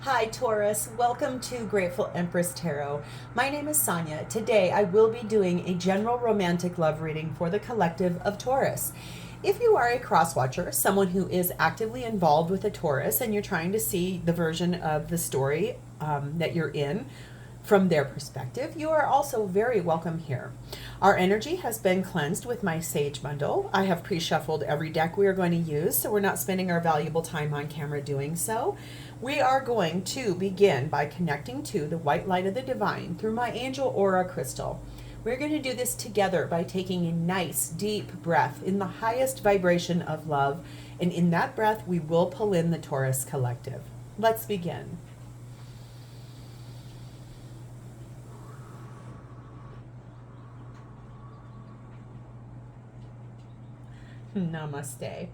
Hi Taurus, welcome to Grateful Empress Tarot. My name is Sonia. Today I will be doing a general romantic love reading for the collective of Taurus. If you are a cross watcher, someone who is actively involved with a Taurus and you're trying to see the version of the story that you're in from their perspective, you are also very welcome here. Our energy has been cleansed with my Sage bundle. I have pre-shuffled every deck we are going to use, so we're not spending our valuable time on camera doing so. We are going to begin by connecting to the white light of the divine through my angel aura crystal. We're going to do this together by taking a nice deep breath in the highest vibration of love, and in that breath we will pull in the Taurus collective. Let's begin. Namaste.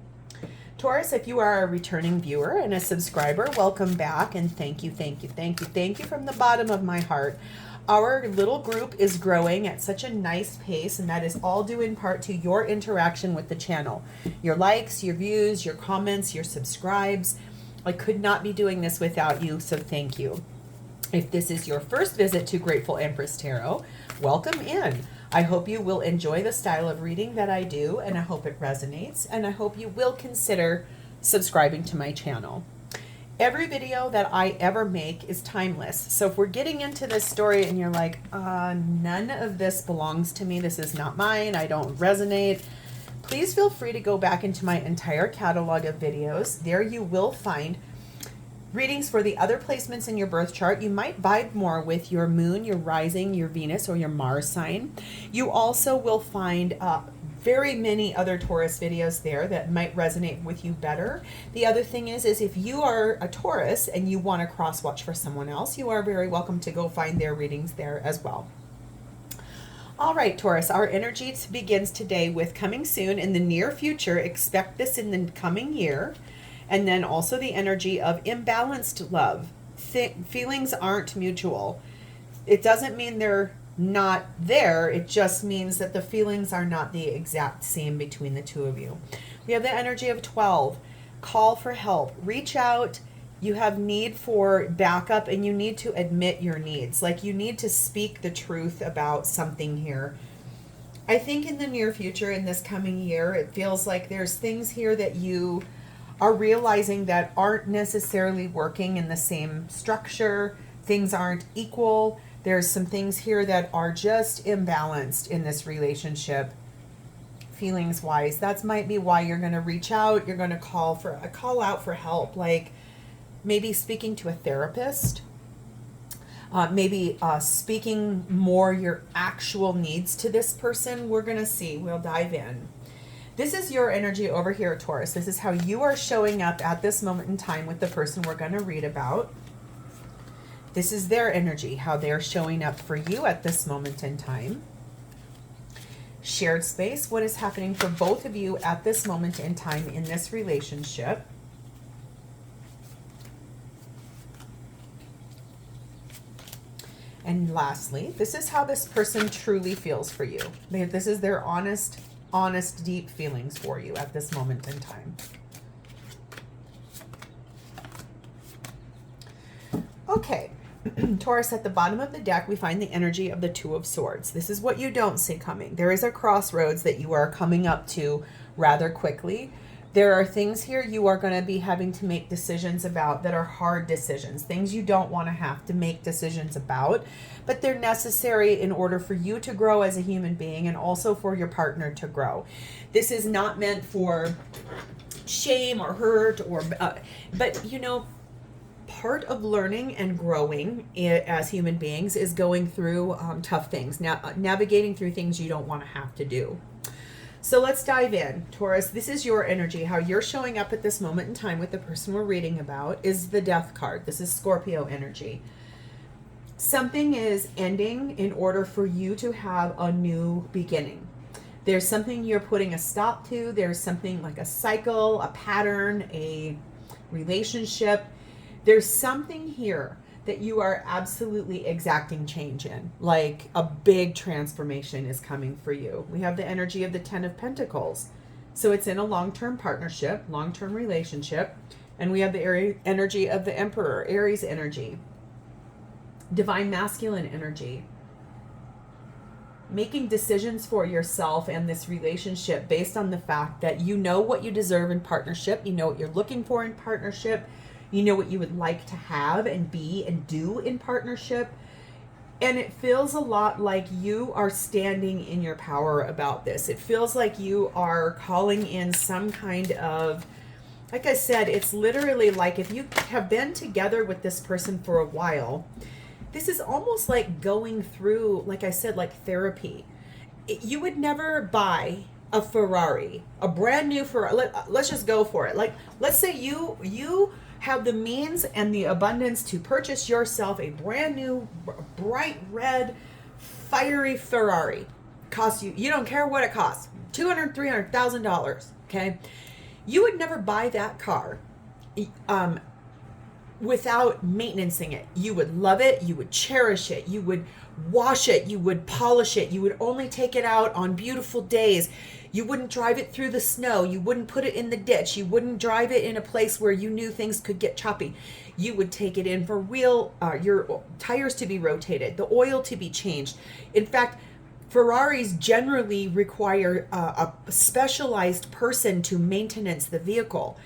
Taurus, if you are a returning viewer and a subscriber, welcome back and thank you from the bottom of my heart. Our little group is growing at such a nice pace, and that is all due in part to your interaction with the channel. Your likes, your views, your comments, your subscribes. I could not be doing this without you, so thank you. If this is your first visit to Grateful Empress Tarot, welcome in. I hope you will enjoy the style of reading that I do, and I hope it resonates, and I hope you will consider subscribing to my channel. Every video that I ever make is timeless. So if we're getting into this story and you're like, none of this belongs to me, this is not mine, I don't resonate, please feel free to go back into my entire catalog of videos. There you will find readings for the other placements in your birth chart. You might vibe more with your moon, your rising, your Venus, or your Mars sign. You also will find very many other Taurus videos there that might resonate with you better. The other thing is if you are a Taurus and you want to cross watch for someone else, you are very welcome to go find their readings there as well. All right, Taurus, our energy begins today with coming soon in the near future. Expect this in the coming year. And then also the energy of imbalanced love. Feelings aren't mutual. It doesn't mean they're not there. It just means that the feelings are not the exact same between the two of you. We have the energy of 12. Call for help. Reach out. You have need for backup, and you need to admit your needs. Like, you need to speak the truth about something here. I think in the near future, in this coming year, it feels like there's things here that you are realizing that aren't necessarily working in the same structure. Things aren't equal. There's some things here that are just imbalanced in this relationship, feelings wise. That might be why you're going to reach out. You're going to call out for help, like maybe speaking to a therapist, maybe speaking more your actual needs to this person. We're going to see. We'll dive in. This is your energy over here, Taurus. This is how you are showing up at this moment in time with the person we're going to read about. This is their energy, how they're showing up for you at this moment in time. Shared space, what is happening for both of you at this moment in time in this relationship. And lastly, this is how this person truly feels for you. This is their honest, deep feelings for you at this moment in time. Okay, Taurus, at the bottom of the deck, we find the energy of the Two of Swords. This is what you don't see coming. There is a crossroads that you are coming up to rather quickly. There are things here you are going to be having to make decisions about that are hard decisions, things you don't want to have to make decisions about, but they're necessary in order for you to grow as a human being and also for your partner to grow. This is not meant for shame or hurt, or but you know, part of learning and growing as human beings is going through tough things, navigating through things you don't want to have to do. So let's dive in. Taurus, this is your energy. How you're showing up at this moment in time with the person we're reading about is the Death card. This is Scorpio energy. Something is ending in order for you to have a new beginning. There's something you're putting a stop to. There's something like a cycle, a pattern, a relationship. There's something here that you are absolutely exacting change in, like a big transformation is coming for you. We have the energy of the Ten of Pentacles. So it's in a long-term partnership, long-term relationship. And we have the energy of the Emperor, Aries energy, divine masculine energy. Making decisions for yourself and this relationship based on the fact that you know what you deserve in partnership, you know what you're looking for in partnership, you know what you would like to have and be and do in partnership. And it feels a lot like you are standing in your power about this. It feels like you are calling in some kind of, like I said, it's literally like if you have been together with this person for a while, this is almost like going through, like I said, like therapy. You would never buy a Ferrari, a brand new Ferrari. Let's just go for it. Like, let's say you have the means and the abundance to purchase yourself a brand new, bright red, fiery Ferrari. Costs you don't care what it costs, $200,000, $300,000. Okay, you would never buy that car without maintaining it. You would love it, you would cherish it, you would wash it, you would polish it, you would only take it out on beautiful days. You wouldn't drive it through the snow, you wouldn't put it in the ditch, you wouldn't drive it in a place where you knew things could get choppy. You would take it in for real, your tires to be rotated, the oil to be changed. In fact, Ferraris generally require a specialized person to maintenance the vehicle.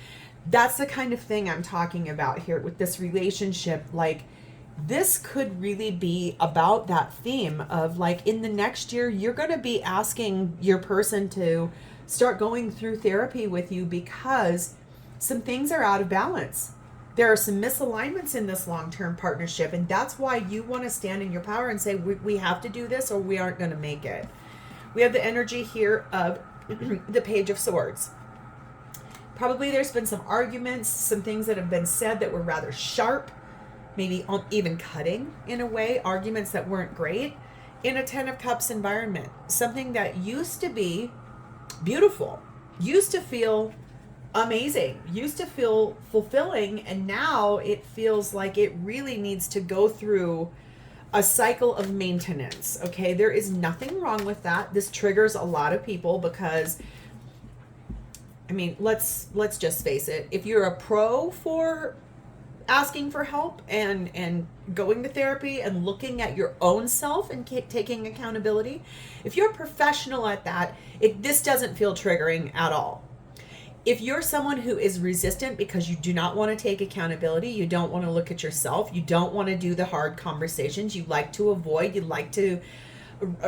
That's the kind of thing I'm talking about here with this relationship. Like, this could really be about that theme of, like, in the next year, you're going to be asking your person to start going through therapy with you because some things are out of balance. There are some misalignments in this long-term partnership, and that's why you want to stand in your power and say, we have to do this or we aren't going to make it. We have the energy here of the Page of Swords. Probably there's been some arguments, some things that have been said that were rather sharp, maybe even cutting in a way, arguments that weren't great in a 10 of Cups environment. Something that used to be beautiful, used to feel amazing, used to feel fulfilling, and now it feels like it really needs to go through a cycle of maintenance. Okay, there is nothing wrong with that. This triggers a lot of people because, I mean, let's just face it. If you're a pro for asking for help and going to therapy and looking at your own self and taking accountability, if you're a professional at that, this doesn't feel triggering at all. If you're someone who is resistant because you do not want to take accountability, you don't want to look at yourself, you don't want to do the hard conversations, you like to avoid, you like to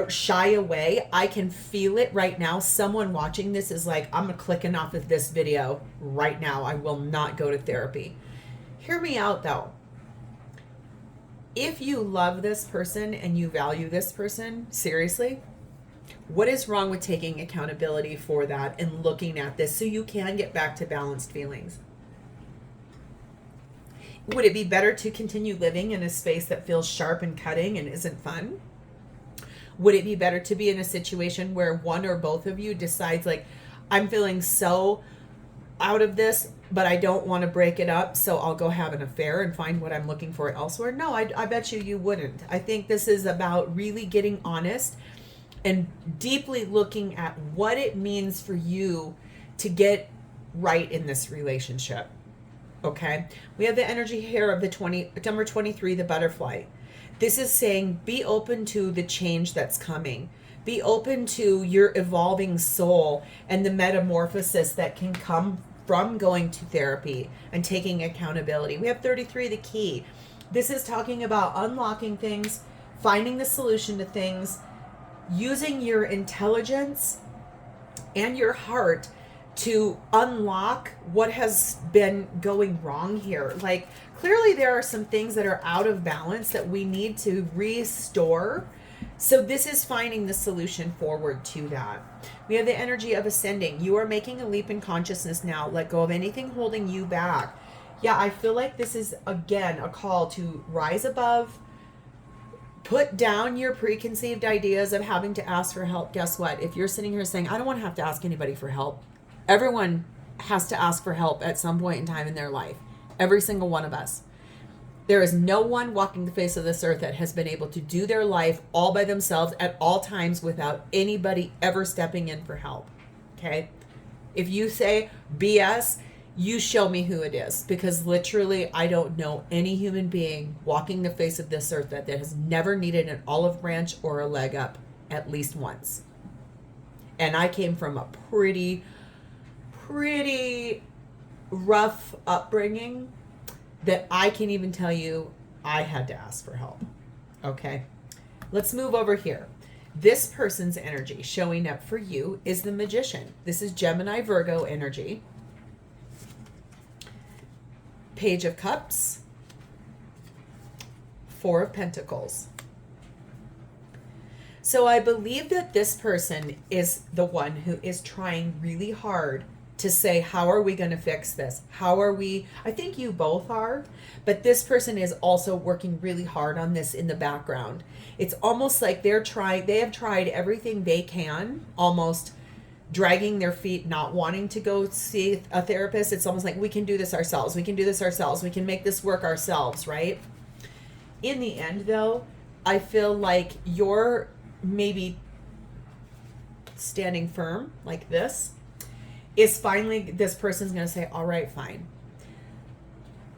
shy away, I can feel it right now. Someone watching this is like, I'm clicking off of this video right now. I will not go to therapy. Hear me out though. If you love this person and you value this person, seriously, what is wrong with taking accountability for that and looking at this so you can get back to balanced feelings? Would it be better to continue living in a space that feels sharp and cutting and isn't fun? Would it be better to be in a situation where one or both of you decides, like, I'm feeling so out of this, but I don't want to break it up, so I'll go have an affair and find what I'm looking for elsewhere? No, I bet you wouldn't. I think this is about really getting honest and deeply looking at what it means for you to get right in this relationship. Okay? We have the energy here of the number 23, the butterfly. This is saying be open to the change that's coming. Be open to your evolving soul and the metamorphosis that can come from going to therapy and taking accountability. We have 33, the key. This is talking about unlocking things, finding the solution to things, using your intelligence and your heart to unlock what has been going wrong here. Like, clearly there are some things that are out of balance that we need to restore. So this is finding the solution forward to that. We have the energy of ascending. You are making a leap in consciousness now. Let go of anything holding you back. Yeah, I feel like this is, again, a call to rise above, put down your preconceived ideas of having to ask for help. Guess what? If you're sitting here saying, I don't want to have to ask anybody for help, everyone has to ask for help at some point in time in their life. Every single one of us. There is no one walking the face of this earth that has been able to do their life all by themselves at all times without anybody ever stepping in for help. Okay? If you say BS, you show me who it is, because literally I don't know any human being walking the face of this earth that has never needed an olive branch or a leg up at least once. And I came from a pretty rough upbringing that I can even tell you I had to ask for help. Okay, let's move over here. This person's energy showing up for you is the Magician. This is Gemini Virgo energy. Page of Cups, Four of Pentacles. So I believe that this person is the one who is trying really hard to say, how are we going to fix this? How are we? I think you both are, but this person is also working really hard on this in the background. It's almost like they have tried everything they can, almost dragging their feet, not wanting to go see a therapist. It's almost like, we can do this ourselves. We can do this ourselves. We can make this work ourselves, right? In the end, though, I feel like you're maybe standing firm like this. Is finally, this person's going to say, all right, fine.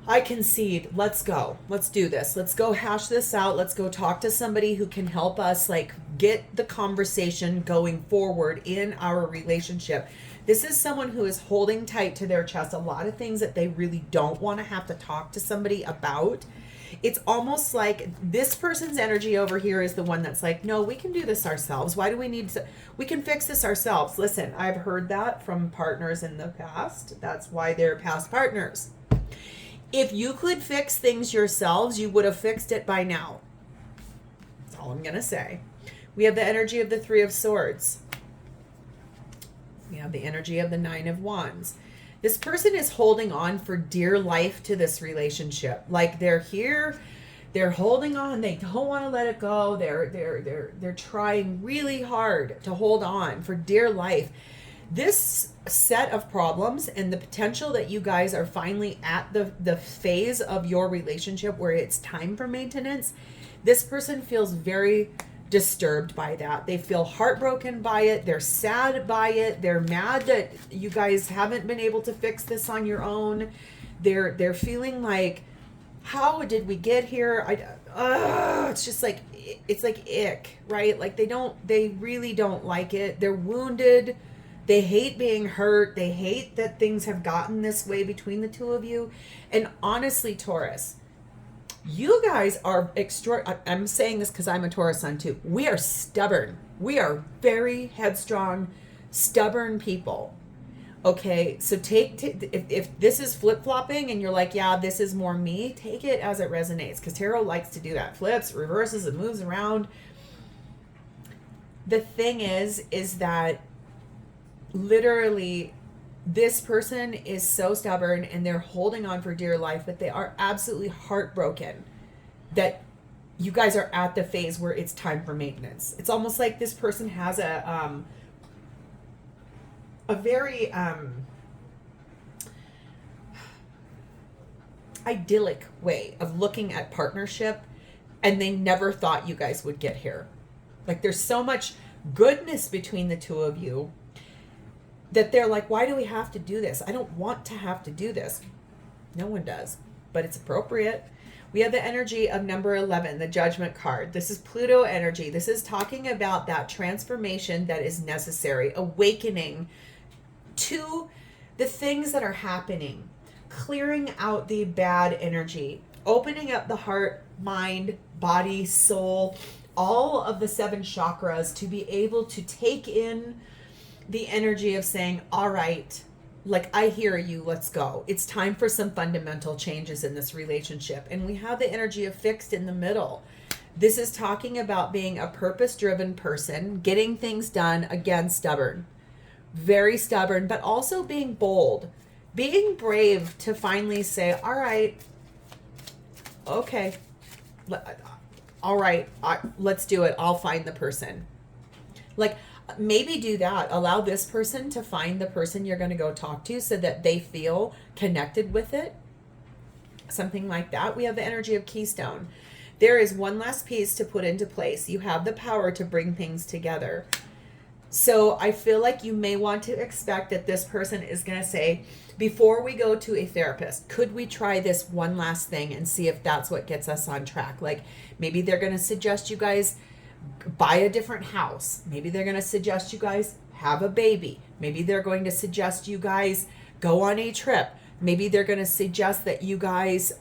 I concede. Let's go. Let's do this. Let's go hash this out. Let's go talk to somebody who can help us, like, get the conversation going forward in our relationship. This is someone who is holding tight to their chest a lot of things that they really don't want to have to talk to somebody about. It's almost like this person's energy over here is the one that's like, no, we can do this ourselves. Why do we need to? We can fix this ourselves. Listen, I've heard that from partners in the past. That's why they're past partners. If you could fix things yourselves, you would have fixed it by now. That's all I'm going to say. We have the energy of the Three of Swords. We have the energy of the Nine of Wands. This person is holding on for dear life to this relationship. Like, they're here, they're holding on, they don't want to let it go. They're trying really hard to hold on for dear life. This set of problems and the potential that you guys are finally at the phase of your relationship where it's time for maintenance, this person feels very disturbed by that. They feel heartbroken by it. They're sad by it. They're mad that you guys haven't been able to fix this on your own. They're feeling like, how did we get here? It's just like, it's like ick, right? Like they really don't like it. They're wounded. They hate being hurt. They hate that things have gotten this way between the two of you. And honestly, Taurus, you guys are I'm saying this because I'm a Taurus sun too. We are stubborn. We are very headstrong, stubborn people. Okay, so if this is flip-flopping and you're like, yeah, this is more me, take it as it resonates, because tarot likes to do that. Flips, reverses, it moves around. The thing is that literally this person is so stubborn and they're holding on for dear life, but they are absolutely heartbroken that you guys are at the phase where it's time for maintenance. It's almost like this person has a very idyllic way of looking at partnership, and they never thought you guys would get here. Like, there's so much goodness between the two of you that they're like, why do we have to do this? I don't want to have to do this. No one does, but it's appropriate. We have the energy of number 11, the Judgment card. This is Pluto energy. This is talking about that transformation that is necessary, awakening to the things that are happening, clearing out the bad energy, opening up the heart, mind, body, soul, all of the 7 chakras to be able to take in the energy of saying, all right, like, I hear you, let's go. It's time for some fundamental changes in this relationship. And we have the energy of Fixed in the middle. This is talking about being a purpose-driven person, getting things done, again, stubborn, very stubborn, but also being bold, being brave to finally say, all right, okay, all right, let's do it. I'll find the person. Like, maybe do that. Allow this person to find the person you're going to go talk to so that they feel connected with it. Something like that. We have the energy of Keystone. There is one last piece to put into place. You have the power to bring things together. So I feel like you may want to expect that this person is going to say, before we go to a therapist, could we try this one last thing and see if that's what gets us on track? Like maybe they're going to suggest you guys buy a different house. Maybe they're going to suggest you guys have a baby. Maybe they're going to suggest you guys go on a trip. Maybe they're going to suggest that you guys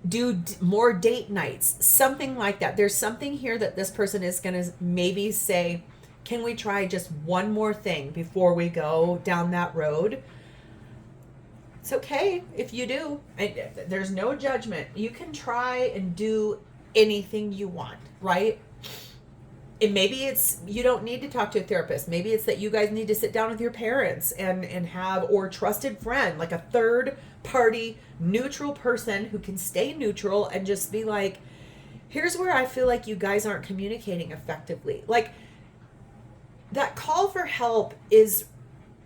do more date nights, something like that. There's something here that this person is going to maybe say, can we try just one more thing before we go down that road? It's okay if you do. There's no judgment. You can try and do anything you want, right? And maybe it's, you don't need to talk to a therapist. Maybe it's that you guys need to sit down with your parents and have, or trusted friend, like a third party neutral person who can stay neutral and just be like, here's where I feel like you guys aren't communicating effectively. Like that call for help is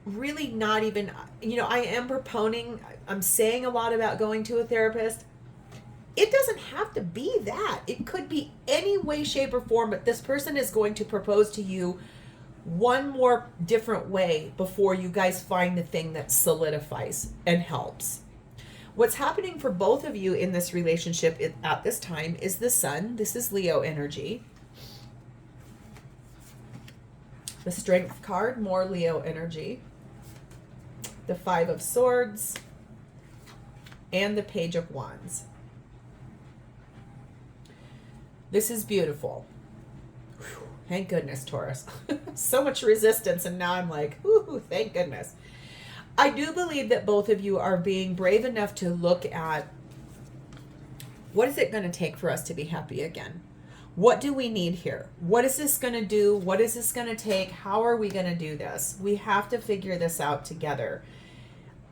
really not even, I am proponing, I'm saying a lot about going to a therapist. It doesn't have to be that. It could be any way, shape, or form, but this person is going to propose to you one more different way before you guys find the thing that solidifies and helps. What's happening for both of you in this relationship at this time is the Sun. This is Leo energy. The Strength card, more Leo energy. The Five of Swords. And the Page of Wands. This is beautiful. Whew, thank goodness, Taurus. So much resistance, and now I'm like, ooh, thank goodness. I do believe that both of you are being brave enough to look at what is it going to take for us to be happy again? What do we need here? What is this going to do? What is this going to take? How are we going to do this? We have to figure this out together.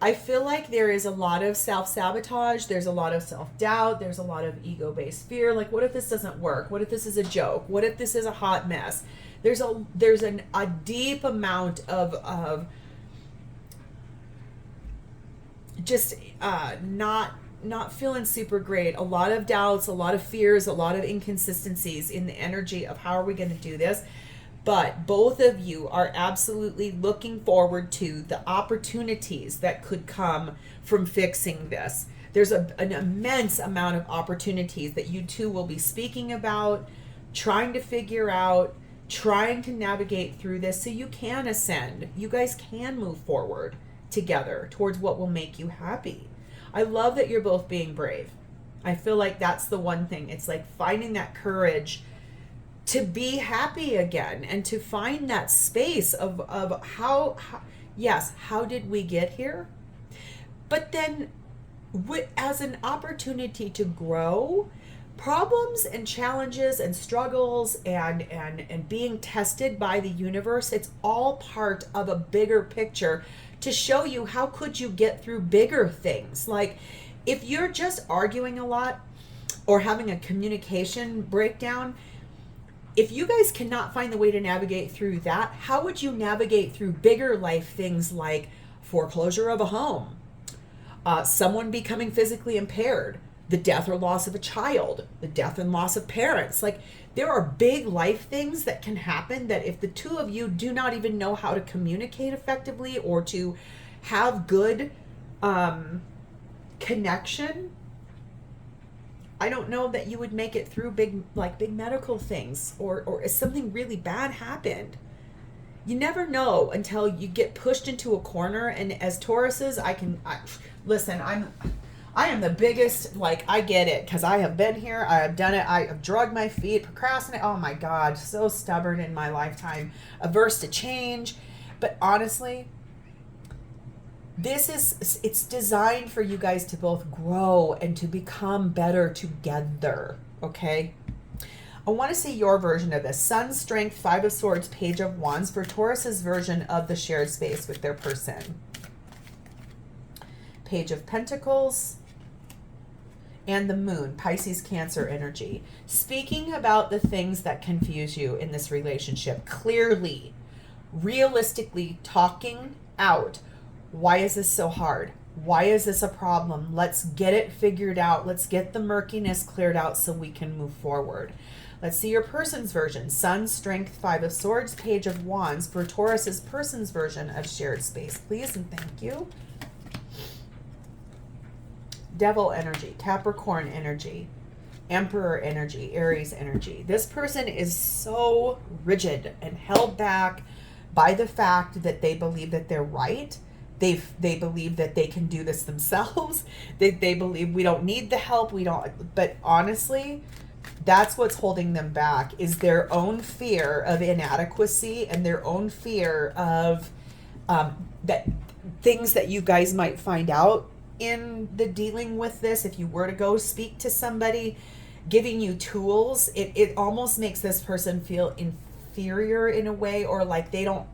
I feel like there is a lot of self-sabotage. There's a lot of self-doubt. There's a lot of ego-based fear. Like, what if this doesn't work? What if this is a joke? What if this is a hot mess? There's a deep amount of just not feeling super great. A lot of doubts, a lot of fears, a lot of inconsistencies in the energy of how are we going to do this. But both of you are absolutely looking forward to the opportunities that could come from fixing this. There's an immense amount of opportunities that you two will be speaking about, trying to figure out, trying to navigate through this so you can ascend. You guys can move forward together towards what will make you happy. I love that you're both being brave. I feel like that's the one thing. It's like finding that courage to be happy again and to find that space of how did we get here? But then as an opportunity to grow, problems and challenges and struggles and being tested by the universe, it's all part of a bigger picture to show you how could you get through bigger things. Like if you're just arguing a lot or having a communication breakdown, if you guys cannot find the way to navigate through that, how would you navigate through bigger life things like foreclosure of a home, someone becoming physically impaired, the death or loss of a child, the death and loss of parents? Like there are big life things that can happen that if the two of you do not even know how to communicate effectively or to have good connection, I don't know that you would make it through big medical things or if something really bad happened. You never know until you get pushed into a corner. And as Tauruses, listen, I am the biggest, I get it because I have been here. I have done it. I have drugged my feet, procrastinate. Oh my God, so stubborn in my lifetime, averse to change. But honestly, it's designed for you guys to both grow and to become better together, okay? I want to see your version of this. Sun, Strength, Five of Swords, Page of Wands for Taurus's version of the shared space with their person. Page of Pentacles and the Moon, Pisces, Cancer energy. Speaking about the things that confuse you in this relationship, clearly, realistically talking out. Why is this so hard? Why is this a problem? Let's get it figured out. Let's get the murkiness cleared out so we can move forward. Let's see your person's version. Sun, Strength, Five of Swords, Page of Wands for Taurus's person's version of shared space, please, and thank you. Devil energy, Capricorn energy, Emperor energy, Aries energy. This person is so rigid and held back by the fact that they believe that they're right. They believe that they can do this themselves. They believe we don't need the help. But honestly, that's what's holding them back, is their own fear of inadequacy and their own fear of that things that you guys might find out in the dealing with this. If you were to go speak to somebody giving you tools, it almost makes this person feel inferior in a way, or like they don't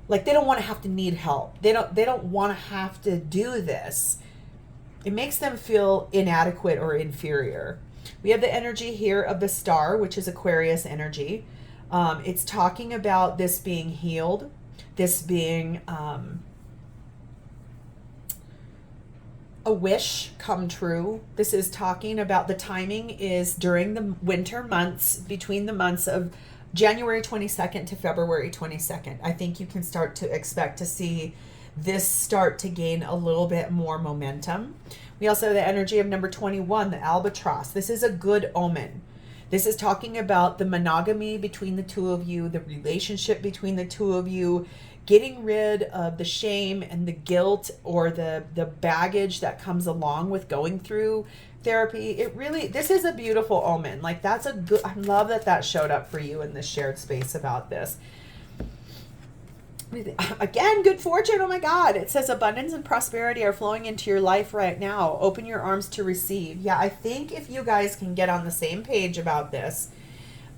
want to have to need help. They don't want to have to do this. It makes them feel inadequate or inferior. We have the energy here of the Star, which is Aquarius energy. It's talking about this being healed, this being a wish come true. This is talking about the timing is during the winter months, between the months of January 22nd to February 22nd. I think you can start to expect to see this start to gain a little bit more momentum. We also have the energy of number 21, the Albatross. This is a good omen. This is talking about the monogamy between the two of you, the relationship between the two of you, getting rid of the shame and the guilt or the baggage that comes along with going through therapy. This is a beautiful omen. Like, that's a good, I love that showed up for you in this shared space about this. Again, good fortune. Oh my God. It says abundance and prosperity are flowing into your life right now. Open your arms to receive. Yeah, I think if you guys can get on the same page about this,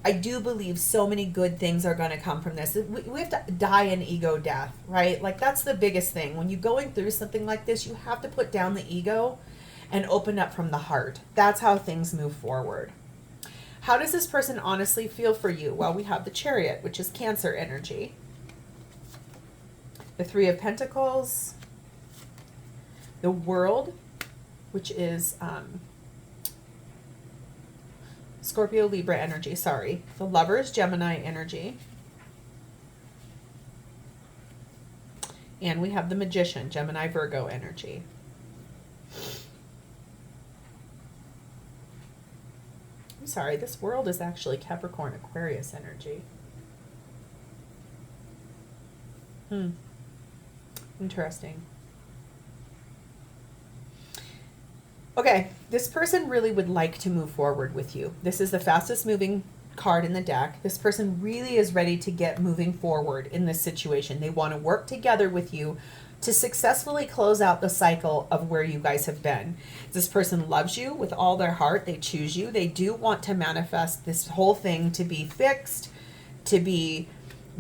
I do believe so many good things are going to come from this. We have to die an ego death, right? Like, that's the biggest thing. When you're going through something like this, you have to put down the ego and open up from the heart. That's how things move forward. How does this person honestly feel for you? Well, we have the Chariot, which is Cancer energy. The Three of Pentacles. The World, which is Scorpio, Libra energy, sorry. The Lovers, Gemini energy. And we have the Magician, Gemini, Virgo energy. I'm sorry, this World is actually Capricorn, Aquarius energy. Interesting. Okay, this person really would like to move forward with you. This is the fastest moving card in the deck. This person really is ready to get moving forward in this situation. They want to work together with you to successfully close out the cycle of where you guys have been. This person loves you with all their heart. They choose you. They do want to manifest this whole thing to be fixed, to be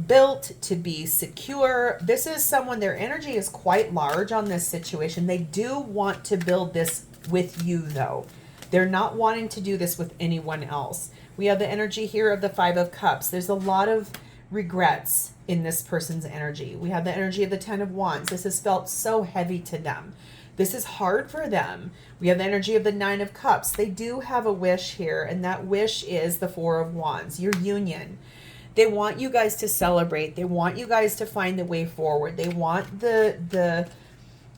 built, to be secure. This is someone, their energy is quite large on this situation. They do want to build this with you, though. They're not wanting to do this with anyone else. We have the energy here of the Five of Cups. There's a lot of regrets in this person's energy. We have the energy of the Ten of Wands. This has felt so heavy to them. This is hard for them. We have the energy of the Nine of Cups. They do have a wish here, and that wish is the Four of Wands, your union. They want you guys to celebrate. They want you guys to find the way forward. They want the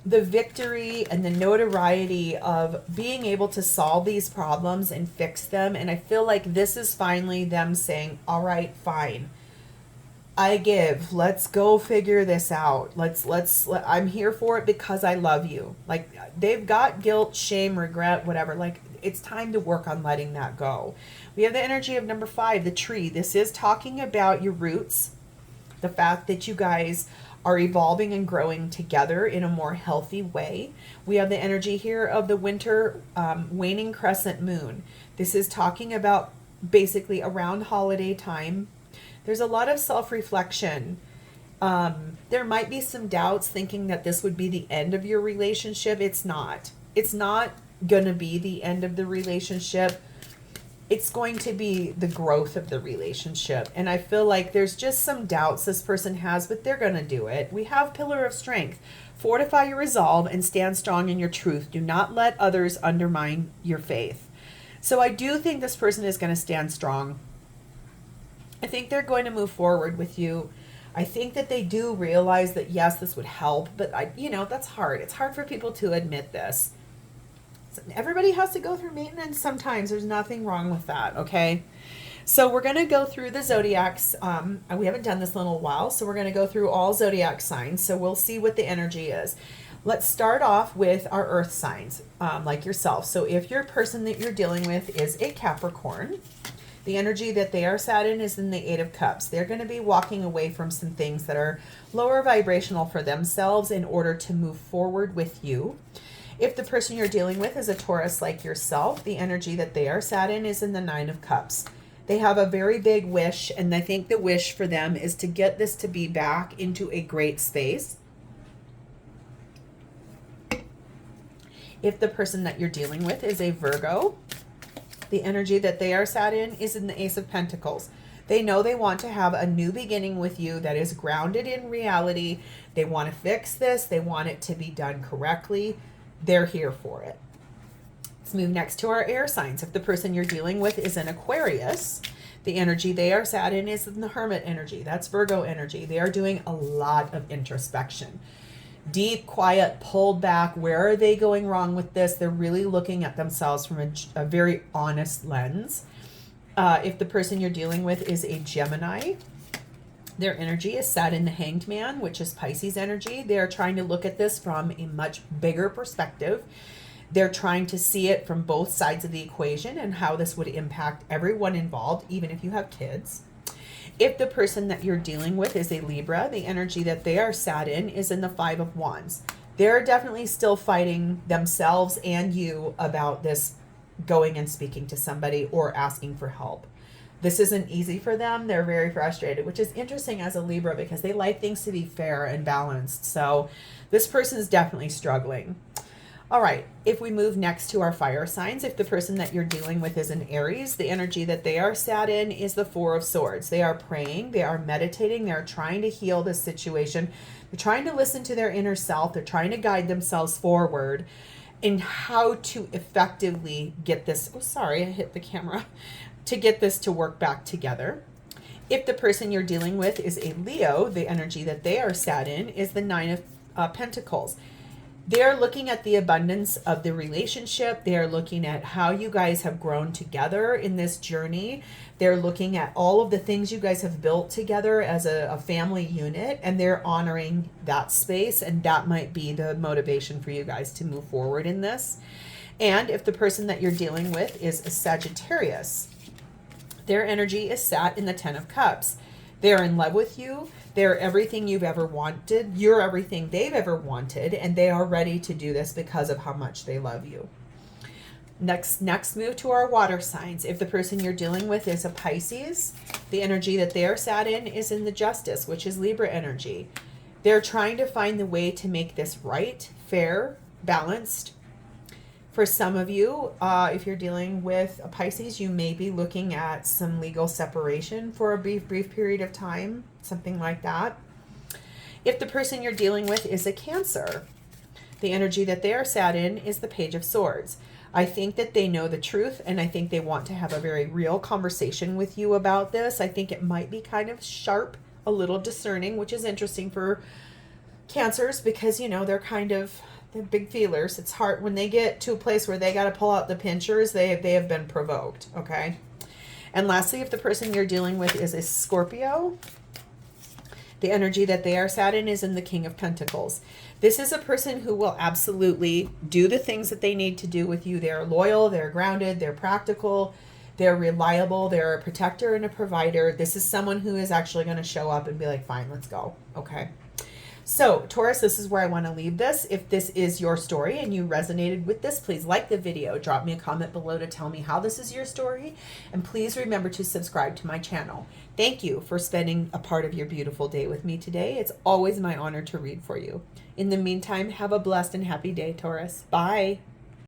victory and the notoriety of being able to solve these problems and fix them. And I feel like this is finally them saying, all right, fine. I give. Let's go figure this out. I'm here for it because I love you. Like, they've got guilt, shame, regret, whatever. Like, it's time to work on letting that go. We have the energy of number 5, the Tree. This is talking about your roots, the fact that you guys are evolving and growing together in a more healthy way. We have the energy here of the winter waning crescent moon. This is talking about basically around holiday time. There's a lot of self-reflection. There might be some doubts thinking that this would be the end of your relationship. It's not. It's not going to be the end of the relationship. It's going to be the growth of the relationship. And I feel like there's just some doubts this person has, but they're going to do it. We have Pillar of Strength. Fortify your resolve and stand strong in your truth. Do not let others undermine your faith. So I do think this person is going to stand strong. I think they're going to move forward with you. I think that they do realize that, yes, this would help, but that's hard. It's hard for people to admit this. Everybody has to go through maintenance sometimes. There's nothing wrong with that, okay? So we're going to go through the zodiacs. We haven't done this in a little while, so we're going to go through all zodiac signs. So we'll see what the energy is. Let's start off with our earth signs, like yourself. So if your person that you're dealing with is a Capricorn, the energy that they are sat in is in the Eight of Cups. They're going to be walking away from some things that are lower vibrational for themselves in order to move forward with you. If the person you're dealing with is a Taurus like yourself, the energy that they are sat in is in the Nine of Cups. They have a very big wish, and I think the wish for them is to get this to be back into a great space. If the person that you're dealing with is a Virgo, the energy that they are sat in is in the Ace of Pentacles. They know they want to have a new beginning with you that is grounded in reality. They want to fix this. They want it to be done correctly. They're here for it. Let's move next to our air signs. If the person you're dealing with is an Aquarius, the energy they are sat in is in the Hermit energy. That's Virgo energy. They are doing a lot of introspection. Deep, quiet, pulled back. Where are they going wrong with this? They're really looking at themselves from a very honest lens. If the person you're dealing with is a Gemini, their energy is sat in the Hanged Man, which is Pisces energy. They're trying to look at this from a much bigger perspective. They're trying to see it from both sides of the equation and how this would impact everyone involved, even if you have kids. If the person that you're dealing with is a Libra, the energy that they are sat in is in the Five of Wands. They're definitely still fighting themselves and you about this going and speaking to somebody or asking for help. This isn't easy for them. They're very frustrated, which is interesting as a Libra because they like things to be fair and balanced. So this person is definitely struggling. All right, if we move next to our fire signs, if the person that you're dealing with is an Aries, the energy that they are sat in is the Four of Swords. They are praying, they are meditating, they're trying to heal this situation. They're trying to listen to their inner self. They're trying to guide themselves forward in how to effectively get this, oh, sorry, I hit the camera, to get this to work back together. If the person you're dealing with is a Leo, the energy that they are sat in is the Nine of Pentacles. They're looking at the abundance of the relationship. They're looking at how you guys have grown together in this journey. They're looking at all of the things you guys have built together as a family unit, and they're honoring that space, and that might be the motivation for you guys to move forward in this. And if the person that you're dealing with is a Sagittarius, their energy is sat in the Ten of Cups. They're in love with you. They're everything you've ever wanted. You're everything they've ever wanted. And they are ready to do this because of how much they love you. Next move to our water signs. If the person you're dealing with is a Pisces, the energy that they are sat in is in the Justice, which is Libra energy. They're trying to find the way to make this right, fair, balanced. For some of you, if you're dealing with a Pisces, you may be looking at some legal separation for a brief period of time, something like that. If the person you're dealing with is a Cancer, the energy that they are sat in is the Page of Swords. I think that they know the truth, and I think they want to have a very real conversation with you about this. I think it might be kind of sharp, a little discerning, which is interesting for Cancers because, they're big feelers. It's hard when they get to a place where they got to pull out the pinchers. They have been provoked. Okay. And lastly, if the person you're dealing with is a Scorpio, the energy that they are sat in is in the King of Pentacles. This is a person who will absolutely do the things that they need to do with you. They're loyal, they're grounded, they're practical, they're reliable, they're a protector and a provider. This is someone who is actually going to show up and be like, fine, let's go. Okay. So, Taurus, this is where I want to leave this. If this is your story and you resonated with this, please like the video. Drop me a comment below to tell me how this is your story. And please remember to subscribe to my channel. Thank you for spending a part of your beautiful day with me today. It's always my honor to read for you. In the meantime, have a blessed and happy day, Taurus. Bye.